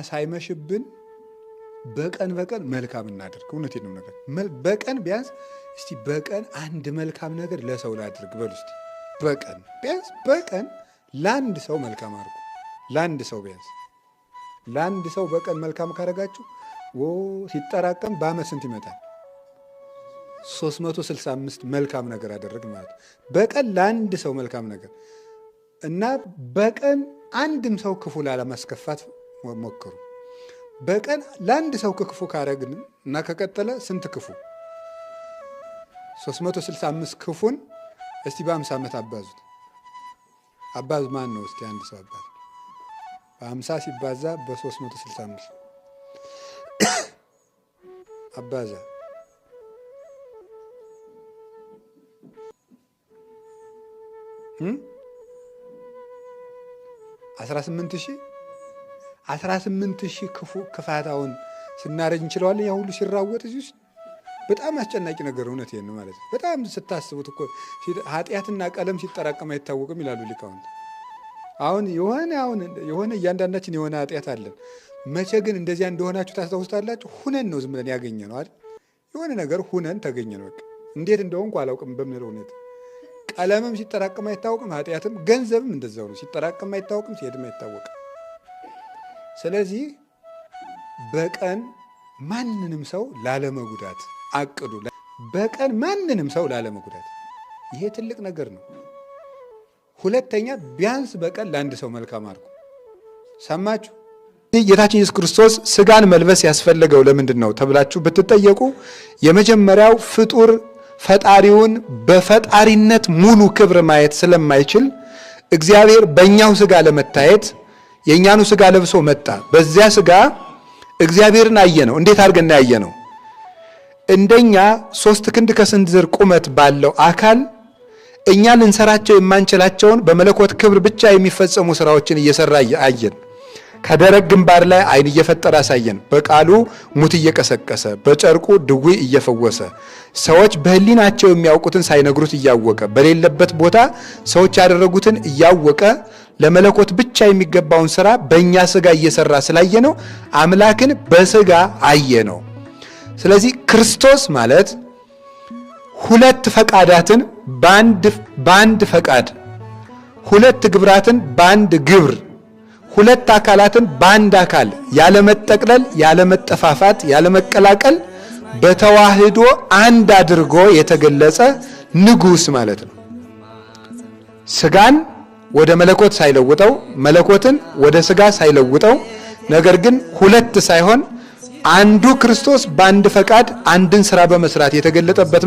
ሳይመሽብን በቀን መልካም እናድርግ። እውነቴን ነው ነገር በቀን ቢያንስ እስቲ በቀን አንድ መልካም ነገር ለሰው ላድርግ በሉ እስቲ። በቀን ቢያንስ በቀን ለአንድ ሰው መልካም አድርጉ። ለአንድ ሰው ቢያንስ ለአንድ ሰው በቀን መልካም ካረጋችሁ ሲጠራቀም በአመት ስንት ይመጣል? 365 መልካም ነገር አደረግን ማለት ነው። በቀን ለአንድ ሰው መልካም ነገር እና በቀን አንድም ሰው ክፉ ላለማስከፋት ሞክሩ። በቀን ለአንድ ሰው ክፉ ካረግን እና ከቀጠለ ስንት ክፉ? 365 ክፉን እስቲ በ50 ዓመት አባዙት። አባዝ ማን ነው እስቲ? አንድ ሰው አባዝ በ50 ሲባዛ በ365 አባዛ 18,000 ክፉ ክፋታውን ስናረጅ እንችለዋለን። ያ ሁሉ ሲራወጥ እዚህ ውስጥ በጣም አስጨናቂ ነገር እውነቴን ነው ማለት ነው። በጣም ስታስቡት እኮ ኃጢአትና ቀለም ሲጠራቀም አይታወቅም ይላሉ ሊቃውንት። አሁን የሆነ እያንዳንዳችን የሆነ ኃጢአት አለን። መቼ ግን እንደዚያ እንደሆናችሁ ታስታውስታላችሁ? ሁነን ነው ዝም ብለን ያገኘ ነው አይደል? የሆነ ነገር ሁነን ተገኘ ነው። በቃ እንዴት እንደሆንኩ አላውቅም በምንለው ሁኔታ ቀለምም ሲጠራቀም አይታወቅም፣ ኃጢአትም ገንዘብም እንደዛው ነው። ሲጠራቀም አይታወቅም፣ ሲሄድም አይታወቅም። ስለዚህ በቀን ማንንም ሰው ላለመጉዳት አቅዱ። በቀን ማንንም ሰው ላለመጉዳት፣ ይሄ ትልቅ ነገር ነው። ሁለተኛ ቢያንስ በቀን ለአንድ ሰው መልካም አድርጉ። ሰማችሁ? ጌታችን ኢየሱስ ክርስቶስ ስጋን መልበስ ያስፈለገው ለምንድን ነው ተብላችሁ ብትጠየቁ የመጀመሪያው ፍጡር ፈጣሪውን በፈጣሪነት ሙሉ ክብር ማየት ስለማይችል እግዚአብሔር በእኛው ስጋ ለመታየት የእኛኑ ስጋ ለብሶ መጣ። በዚያ ስጋ እግዚአብሔርን አየነው። እንዴት አድርገን ያየነው? እንደኛ 3 ክንድ ከስንዝር ቁመት ባለው አካል እኛ ልንሰራቸው የማንችላቸውን በመለኮት ክብር ብቻ የሚፈጸሙ ስራዎችን እየሰራ አየን። ከደረቅ ግንባር ላይ ዓይን እየፈጠረ አሳየን። በቃሉ ሙት እየቀሰቀሰ፣ በጨርቁ ድዊ እየፈወሰ፣ ሰዎች በሕሊናቸው የሚያውቁትን ሳይነግሩት እያወቀ፣ በሌለበት ቦታ ሰዎች ያደረጉትን እያወቀ ለመለኮት ብቻ የሚገባውን ስራ በእኛ ስጋ እየሰራ ስላየነው አምላክን በስጋ አየነው። ስለዚህ ክርስቶስ ማለት 2 ፈቃዳትን በአንድ ፈቃድ፣ 2 ግብራትን በአንድ ግብር፣ 2 አካላትን በአንድ አካል ያለመጠቅለል፣ ያለመጠፋፋት፣ ያለመቀላቀል በተዋህዶ አንድ አድርጎ የተገለጸ ንጉሥ ማለት ነው። ስጋን ወደ መለኮት ሳይለውጠው፣ መለኮትን ወደ ስጋ ሳይለውጠው፣ ነገር ግን 2 ሳይሆን አንዱ ክርስቶስ በአንድ ፈቃድ አንድን ስራ በመስራት የተገለጠበት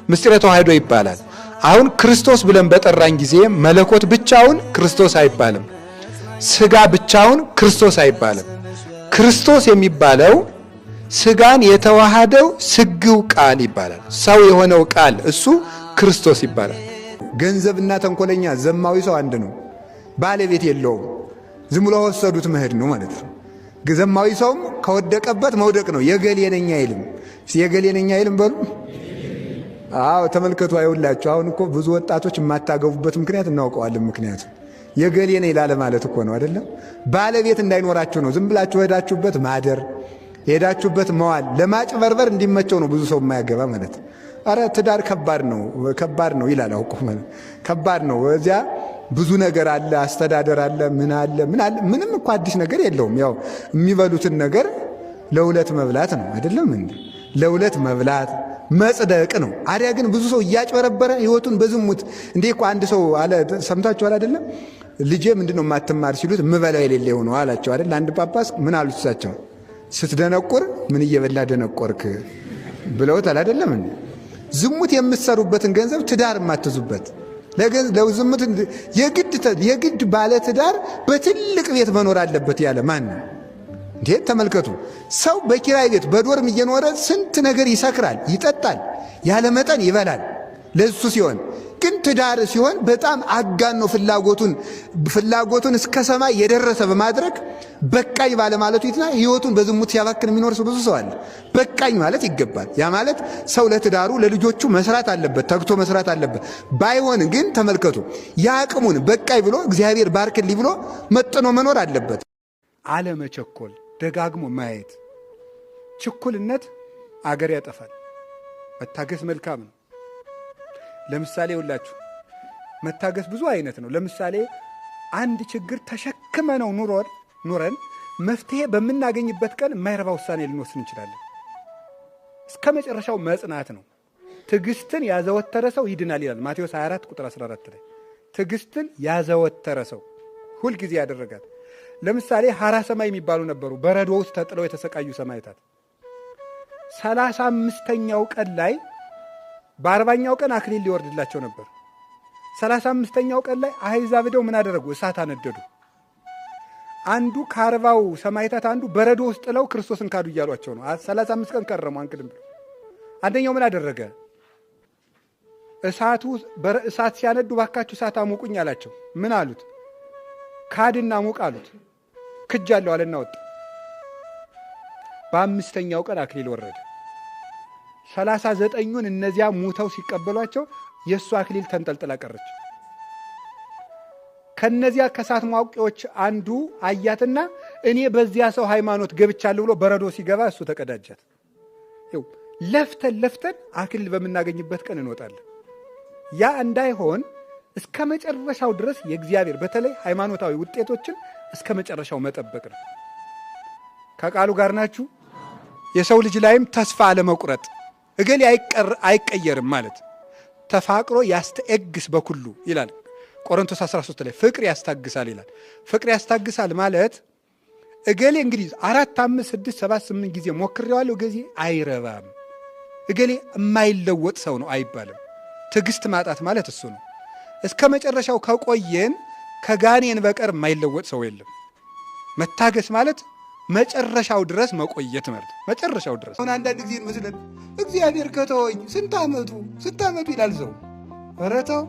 ምስጢረ ተዋህዶ ይባላል። አሁን ክርስቶስ ብለን በጠራን ጊዜ መለኮት ብቻውን ክርስቶስ አይባልም፣ ስጋ ብቻውን ክርስቶስ አይባልም። ክርስቶስ የሚባለው ስጋን የተዋሃደው ስግው ቃል ይባላል። ሰው የሆነው ቃል እሱ ክርስቶስ ይባላል። ገንዘብና ተንኮለኛ ዘማዊ ሰው አንድ ነው፣ ባለቤት የለውም። ዝም ብሎ ወሰዱት መሄድ ነው ማለት ነው። ዘማዊ ሰውም ከወደቀበት መውደቅ ነው። የገሌ ነኝ አይልም። የገሌ ነኝ አይልም በሉ። አዎ ተመልከቱ። አይውላችሁ አሁን እኮ ብዙ ወጣቶች የማታገቡበት ምክንያት እናውቀዋለን። ምክንያቱ የገሌ ነኝ ላለ ማለት እኮ ነው አይደለም። ባለቤት እንዳይኖራችሁ ነው። ዝም ብላችሁ ሄዳችሁበት ማደር፣ ሄዳችሁበት መዋል፣ ለማጭበርበር እንዲመቸው ነው ብዙ ሰው የማያገባ ማለት። አረ ትዳር ከባድ ነው ይላል። አውቁ ማለት ከባድ ነው። እዚያ ብዙ ነገር አለ፣ አስተዳደር አለ፣ ምን አለ። ምንም እኮ አዲስ ነገር የለውም። ያው የሚበሉትን ነገር ለሁለት መብላት ነው አይደለም እንዴ? ለሁለት መብላት መጽደቅ ነው። አዲያ ግን ብዙ ሰው እያጭበረበረ ህይወቱን በዝሙት እንዴ እኮ አንድ ሰው አለ፣ ሰምታችኋል አይደለም? ልጄ ምንድነው የማትማር ሲሉት ምበላው የሌለ ሆኖ አላቸው አይደል? አንድ ጳጳስ ምን አሉት እሳቸው? ስትደነቁር ምን እየበላ ደነቆርክ ብለውታል አይደለም እንዴ? ዝሙት የምትሰሩበትን ገንዘብ ትዳር የማትዙበት ለዝሙት የግድ ባለ ትዳር በትልቅ ቤት መኖር አለበት ያለ ማን ነው እንዴ? ተመልከቱ። ሰው በኪራይ ቤት በዶርም እየኖረ ስንት ነገር ይሰክራል፣ ይጠጣል፣ ያለ መጠን ይበላል። ለሱ ሲሆን ግን ትዳር ሲሆን በጣም አጋኖ ፍላጎቱን እስከ ሰማይ የደረሰ በማድረግ በቃኝ ባለማለቱ ይትና ህይወቱን በዝሙት ሲያባክን የሚኖር ሰው ብዙ ሰው አለ። በቃኝ ማለት ይገባል። ያ ማለት ሰው ለትዳሩ ለልጆቹ መስራት አለበት፣ ተግቶ መስራት አለበት። ባይሆን ግን ተመልከቱ፣ ያቅሙን በቃኝ ብሎ እግዚአብሔር ባርክልኝ ብሎ መጥኖ መኖር አለበት። አለመቸኮል፣ ደጋግሞ ማየት። ችኩልነት አገር ያጠፋል። መታገስ መልካም ነው። ለምሳሌ ሁላችሁ መታገስ ብዙ አይነት ነው። ለምሳሌ አንድ ችግር ተሸክመ ነው ኑረን መፍትሄ በምናገኝበት ቀን የማይረባ ውሳኔ ልንወስን እንችላለን። እስከ መጨረሻው መጽናት ነው። ትዕግስትን ያዘወተረ ሰው ይድናል ይላል ማቴዎስ 24 ቁጥር 14 ላይ። ትዕግስትን ያዘወተረ ሰው ሁልጊዜ ያደረጋት። ለምሳሌ ሐራ ሰማይ የሚባሉ ነበሩ፣ በረዶ ውስጥ ተጥለው የተሰቃዩ ሰማዕታት። 35ኛው ቀን ላይ በ40ኛው ቀን አክሊል ሊወርድላቸው ነበር። 35ኛው ቀን ላይ አሕዛብ ሄደው ምን አደረጉ? እሳት አነደዱ። አንዱ ከ40ው ሰማዕታት አንዱ በረዶ ውስጥ ጥለው ክርስቶስን ካዱ እያሏቸው ነው። 35 ቀን ከረሙ አንክድም ብሎ። አንደኛው ምን አደረገ? እሳት ሲያነዱ ባካችሁ እሳት አሙቁኝ አላቸው። ምን አሉት? ካድና ሙቅ አሉት። ክጃለሁ አለና ወጣ። በ5ኛው ቀን አክሊል ወረደ። 39ኙን እነዚያ ሙተው ሲቀበሏቸው የእሱ አክሊል ተንጠልጥላ ቀረች። ከነዚያ ከእሳት ማውቂዎች አንዱ አያትና እኔ በዚያ ሰው ሃይማኖት ገብቻለሁ ብሎ በረዶ ሲገባ እሱ ተቀዳጃት። ይኸው ለፍተን አክሊል በምናገኝበት ቀን እንወጣለን። ያ እንዳይሆን እስከ መጨረሻው ድረስ የእግዚአብሔር በተለይ ሃይማኖታዊ ውጤቶችን እስከ መጨረሻው መጠበቅ ነው። ከቃሉ ጋር ናችሁ። የሰው ልጅ ላይም ተስፋ አለመቁረጥ፣ እገሌ አይቀየርም ማለት ተፋቅሮ ያስተኤግስ በኩሉ ይላል ቆሮንቶስ 13 ላይ። ፍቅር ያስታግሳል ይላል። ፍቅር ያስታግሳል ማለት እገሌ እንግዲህ 4 5 6 7 8 ጊዜ ሞክሬዋለሁ እገሌ አይረባም፣ እገሌ የማይለወጥ ሰው ነው አይባልም። ትዕግስት ማጣት ማለት እሱ ነው። እስከ መጨረሻው ከቆየን ከጋኔን በቀር የማይለወጥ ሰው የለም። መታገስ ማለት መጨረሻው ድረስ መቆየት ማለት መጨረሻው ድረስ። አሁን አንዳንድ ጊዜ መስለን እግዚአብሔር ከተወኝ ስንት ዓመቱ ይላል ሰው። ኧረ ተው፣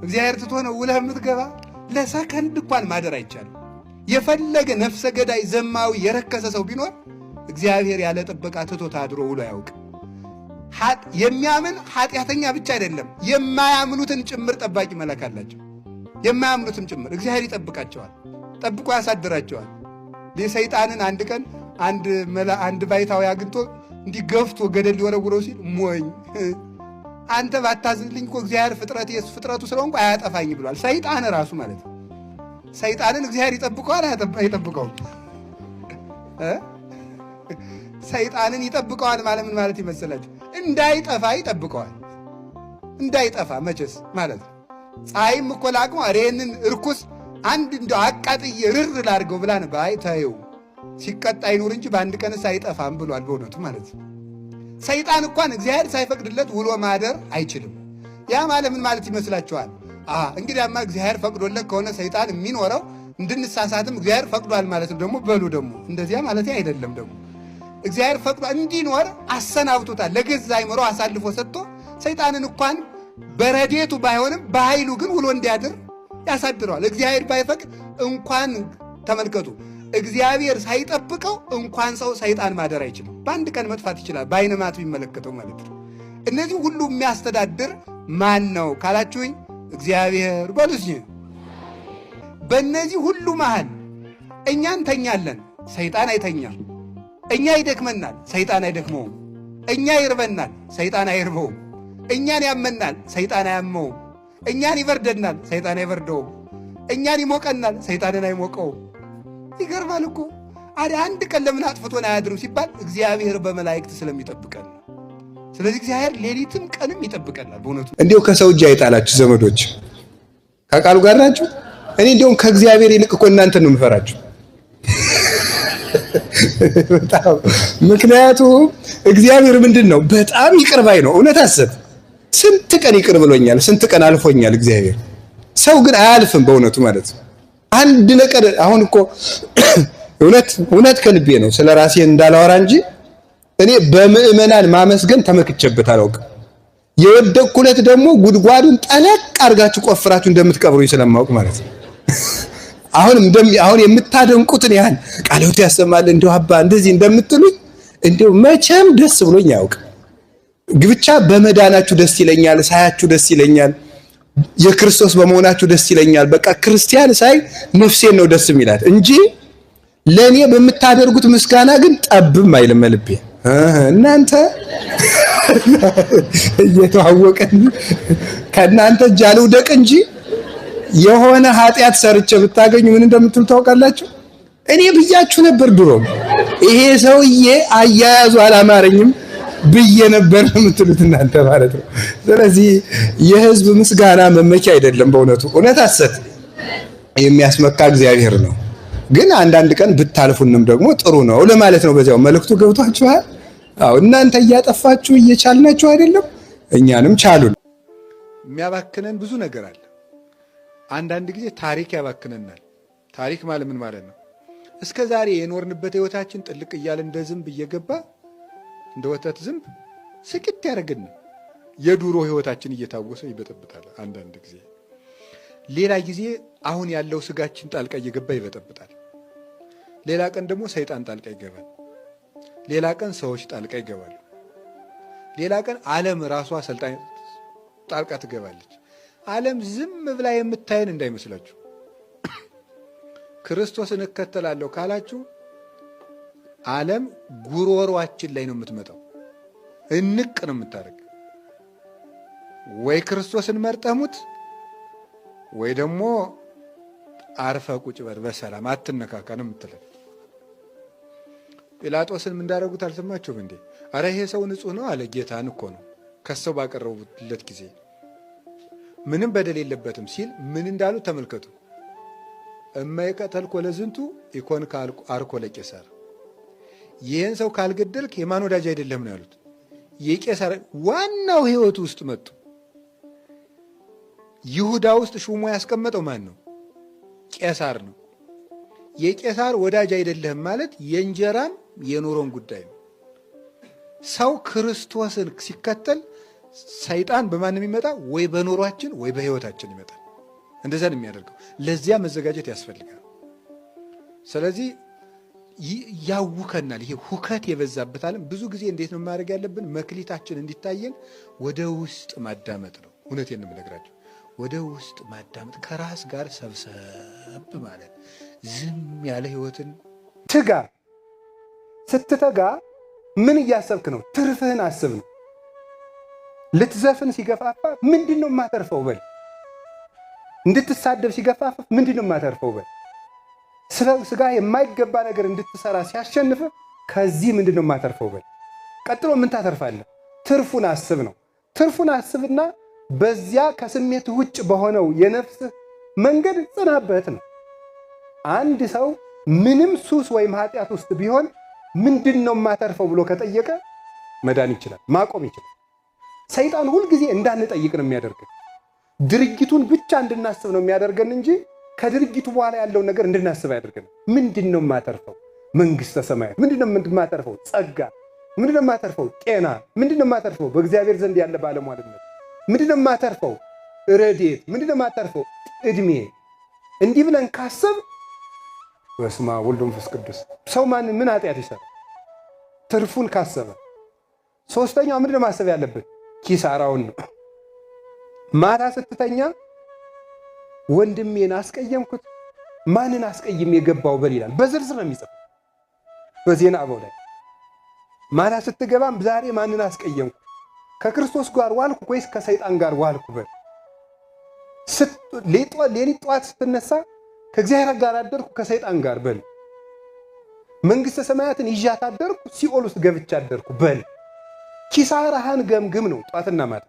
እግዚአብሔር ትቶ ነው ውለህ የምትገባ? ለሰከንድ እንኳን ማደር አይቻልም። የፈለገ ነፍሰ ገዳይ ዘማዊ የረከሰ ሰው ቢኖር እግዚአብሔር ያለ ጥበቃ ትቶ ታድሮ ውሎ አያውቅ። የሚያምን ኃጢአተኛ ብቻ አይደለም፣ የማያምኑትን ጭምር ጠባቂ መላክ አላቸው። የማያምኑትን ጭምር እግዚአብሔር ይጠብቃቸዋል፣ ጠብቆ ያሳድራቸዋል። ሰይጣንን አንድ ቀን አንድ ባይታዊ አግኝቶ እንዲህ ገፍቶ ገደል ሊወረውረው ሲል ሞኝ አንተ ባታዝንልኝ እኮ እግዚአብሔር ፍጥረቱ ስለሆንኩ አያጠፋኝ ብሏል። ሰይጣን ራሱ ማለት ነው። ሰይጣንን እግዚአብሔር ይጠብቀዋል አይጠብቀውም? ሰይጣንን ይጠብቀዋል ማለት ምን ማለት ይመስላችሁ? እንዳይጠፋ ይጠብቀዋል። እንዳይጠፋ መቼስ ማለት ነው። ፀሐይም እኮ ላቅሟ ይህንን እርኩስ አንድ እንደው አቃጥዬ ርር ላድርገው ብላ ነበር። አይ ተይው ሲቀጣ ይኑር እንጂ በአንድ ቀንስ አይጠፋም ብሏል። በእውነቱ ማለት ነው። ሰይጣን እንኳን እግዚአብሔር ሳይፈቅድለት ውሎ ማደር አይችልም። ያ ማለት ምን ማለት ይመስላችኋል? እንግዲያማ እግዚአብሔር ፈቅዶለት ከሆነ ሰይጣን የሚኖረው እንድንሳሳትም እግዚአብሔር ፈቅዷል ማለት ነው። ደግሞ በሉ ደግሞ እንደዚያ ማለት አይደለም። ደግሞ እግዚአብሔር ፈቅዷል እንዲኖር አሰናብቶታል። ለገዛ አይምሮ አሳልፎ ሰጥቶ ሰይጣንን እንኳን በረዴቱ ባይሆንም በኃይሉ ግን ውሎ እንዲያድር ያሳድረዋል። እግዚአብሔር ባይፈቅድ እንኳን ተመልከቱ፣ እግዚአብሔር ሳይጠብቀው እንኳን ሰይጣን ማደር አይችልም። በአንድ ቀን መጥፋት ይችላል፣ በዓይነ ማቱ ቢመለከተው ማለት ነው። እነዚህ ሁሉ የሚያስተዳድር ማን ነው ካላችሁኝ፣ እግዚአብሔር በሉኝ። በእነዚህ ሁሉ መሃል እኛ እንተኛለን፣ ሰይጣን አይተኛም። እኛ ይደክመናል፣ ሰይጣን አይደክመውም። እኛ ይርበናል፣ ሰይጣን አይርበውም። እኛን ያመናል፣ ሰይጣን አያመውም። እኛን ይበርደናል፣ ሰይጣን አይበርደውም። እኛን ይሞቀናል፣ ሰይጣንን አይሞቀውም። ይገርማል እኮ። አንድ ቀን ለምን አጥፍቶን አያድርም ሲባል እግዚአብሔር በመላእክት ስለሚጠብቀን። ስለዚህ እግዚአብሔር ሌሊትም ቀንም ይጠብቀናል። በእውነቱ እንዲሁ ከሰው እጅ አይጣላችሁ ዘመዶች፣ ከቃሉ ጋር ናችሁ። እኔ እንዲሁም ከእግዚአብሔር ይልቅ እኮ እናንተን ነው የምፈራችሁ። ምክንያቱም እግዚአብሔር ምንድን ነው? በጣም ይቅር ባይ ነው። እውነት አሰብ ስንት ቀን ይቅር ብሎኛል፣ ስንት ቀን አልፎኛል እግዚአብሔር። ሰው ግን አያልፍም በእውነቱ ማለት ነው። አንድ ነገር አሁን እኮ እውነት ከልቤ ነው ስለ ራሴ እንዳላወራ እንጂ እኔ በምእመናን ማመስገን ተመክቼበት አላውቅም። የወደቅኩለት ደግሞ ጉድጓዱን ጠለቅ አድርጋችሁ ቆፍራችሁ እንደምትቀብሩኝ ስለማውቅ ማለት ነው። አሁን የምታደንቁትን ያህል ቃለ ሕይወት ያሰማል እንደው አባ እንደዚህ እንደምትሉኝ እንደው መቼም ደስ ብሎኝ አያውቅም። ብቻ በመዳናችሁ ደስ ይለኛል፣ ሳያችሁ ደስ ይለኛል፣ የክርስቶስ በመሆናችሁ ደስ ይለኛል። በቃ ክርስቲያን ሳይ ነፍሴን ነው ደስ የሚላት እንጂ ለኔ በምታደርጉት ምስጋና ግን ጠብም አይልም ልቤ። እናንተ እየተዋወቀን ከእናንተ እጅ አልውደቅ እንጂ የሆነ ኃጢአት ሰርቼ ብታገኙ ምን እንደምትሉ ታውቃላችሁ? እኔ ብያችሁ ነበር ድሮም ይሄ ሰውዬ አያያዙ አላማረኝም ብዬ ነበር የምትሉት እናንተ ማለት ነው። ስለዚህ የህዝብ ምስጋና መመኪያ አይደለም። በእውነቱ እውነት ሐሰት የሚያስመካ እግዚአብሔር ነው። ግን አንዳንድ ቀን ብታልፉንም ደግሞ ጥሩ ነው ለማለት ነው። በዚያው መልእክቱ ገብቷችኋል? አዎ እናንተ እያጠፋችሁ እየቻልናችሁ አይደለም፣ እኛንም ቻሉን። የሚያባክነን ብዙ ነገር አለ። አንዳንድ ጊዜ ታሪክ ያባክነናል። ታሪክ ማለት ምን ማለት ነው? እስከ ዛሬ የኖርንበት ህይወታችን ጥልቅ እያለ እንደ ዝንብ እየገባ እንደ ወተት ዝንብ ስቅት ያደርግን። የዱሮ ህይወታችን እየታወሰ ይበጠብጣል አንዳንድ ጊዜ። ሌላ ጊዜ አሁን ያለው ስጋችን ጣልቃ እየገባ ይበጠብጣል። ሌላ ቀን ደግሞ ሰይጣን ጣልቃ ይገባል። ሌላ ቀን ሰዎች ጣልቃ ይገባሉ። ሌላ ቀን ዓለም ራሷ ሰልጣኝ ጣልቃ ትገባለች። ዓለም ዝም ብላ የምታየን እንዳይመስላችሁ። ክርስቶስን እከተላለሁ ካላችሁ ዓለም ጉሮሯችን ላይ ነው የምትመጣው። እንቅ ነው የምታደርግ። ወይ ክርስቶስን መርጠሙት ወይ ደግሞ አርፈ ቁጭ በር በሰላም አትነካካ ነው የምትለው። ጲላጦስን ምን እንዳደረጉት አልሰማችሁም እንዴ? አረ ይሄ ሰው ንጹሕ ነው አለ። ጌታን እኮ ነው ከሰው ባቀረቡለት ጊዜ ምንም በደል የለበትም ሲል ምን እንዳሉ ተመልከቱ። እማይቀተልኮ ለዝንቱ ኢኮን አርኮ ለቄሳር፣ ይህን ሰው ካልገደልክ የማን ወዳጅ አይደለም ነው ያሉት። የቄሳር ዋናው ህይወቱ ውስጥ መጡ። ይሁዳ ውስጥ ሹሞ ያስቀመጠው ማን ነው? ቄሳር ነው። የቄሳር ወዳጅ አይደለህም ማለት የእንጀራም የኑሮን ጉዳይ ነው። ሰው ክርስቶስን ሲከተል ሰይጣን በማንም ይመጣ ወይ በኑሯችን ወይ በህይወታችን ይመጣል። እንደዛ ነው የሚያደርገው። ለዚያ መዘጋጀት ያስፈልጋል። ስለዚህ ያውከናል። ይሄ ሁከት የበዛበት ዓለም ብዙ ጊዜ እንዴት ነው ማድረግ ያለብን? መክሊታችን እንዲታየን ወደ ውስጥ ማዳመጥ ነው። እውነቴን ነው የምነግራቸው። ወደ ውስጥ ማዳመጥ፣ ከራስ ጋር ሰብሰብ ማለት፣ ዝም ያለ ህይወትን ትጋ። ስትተጋ ምን እያሰብክ ነው? ትርፍህን አስብ ነው። ልትዘፍን ሲገፋፋ ምንድን ነው የማተርፈው በል። እንድትሳደብ ሲገፋፋ ምንድን ነው የማተርፈው በል። ስጋ የማይገባ ነገር እንድትሰራ ሲያሸንፍ ከዚህ ምንድን ነው የማተርፈው በል። ቀጥሎ ምን ታተርፋለህ? ትርፉን አስብ ነው። ትርፉን አስብና በዚያ ከስሜት ውጭ በሆነው የነፍስ መንገድ ጽናበት ነው። አንድ ሰው ምንም ሱስ ወይም ኃጢአት ውስጥ ቢሆን ምንድን ነው የማተርፈው ብሎ ከጠየቀ መዳን ይችላል፣ ማቆም ይችላል። ሰይጣን ሁልጊዜ እንዳንጠይቅ ነው የሚያደርገን። ድርጊቱን ብቻ እንድናስብ ነው የሚያደርገን እንጂ ከድርጊቱ በኋላ ያለውን ነገር እንድናስብ ያደርገን። ምንድን ነው የማተርፈው? መንግሥተ ሰማያት። ምንድን ነው የማተርፈው? ጸጋ። ምንድን ነው የማተርፈው? ጤና። ምንድን ነው የማተርፈው? በእግዚአብሔር ዘንድ ያለ ባለሟልነት። ምንድን ነው የማተርፈው? ረድኤት። ምንድን ነው የማተርፈው? ዕድሜ። እንዲህ ብለን ካሰብ በስመ አብ ወወልድ ወመንፈስ ቅዱስ። ሰው ምን ኃጢአት ይሰራል? ትርፉን ካሰበ። ሶስተኛው ምንድን ነው ማሰብ ያለብን? ኪሳራውን ነው። ማታ ስትተኛ ወንድሜን አስቀየምኩት፣ ማንን አስቀይም የገባው በል ይላል። በዝርዝር ነው የሚጽፍ በዜና አበው ላይ። ማታ ስትገባም ዛሬ ማንን አስቀየምኩ፣ ከክርስቶስ ጋር ዋልኩ ወይስ ከሰይጣን ጋር ዋልኩ በል። ሌሊት ጠዋት ስትነሳ ከእግዚአብሔር ጋር አደርኩ ከሰይጣን ጋር በል። መንግሥተ ሰማያትን ይዣት አደርኩ ሲኦል ውስጥ ገብቻ አደርኩ በል። ኪሳራህን ገምግም ነው ጠዋትና ማታ።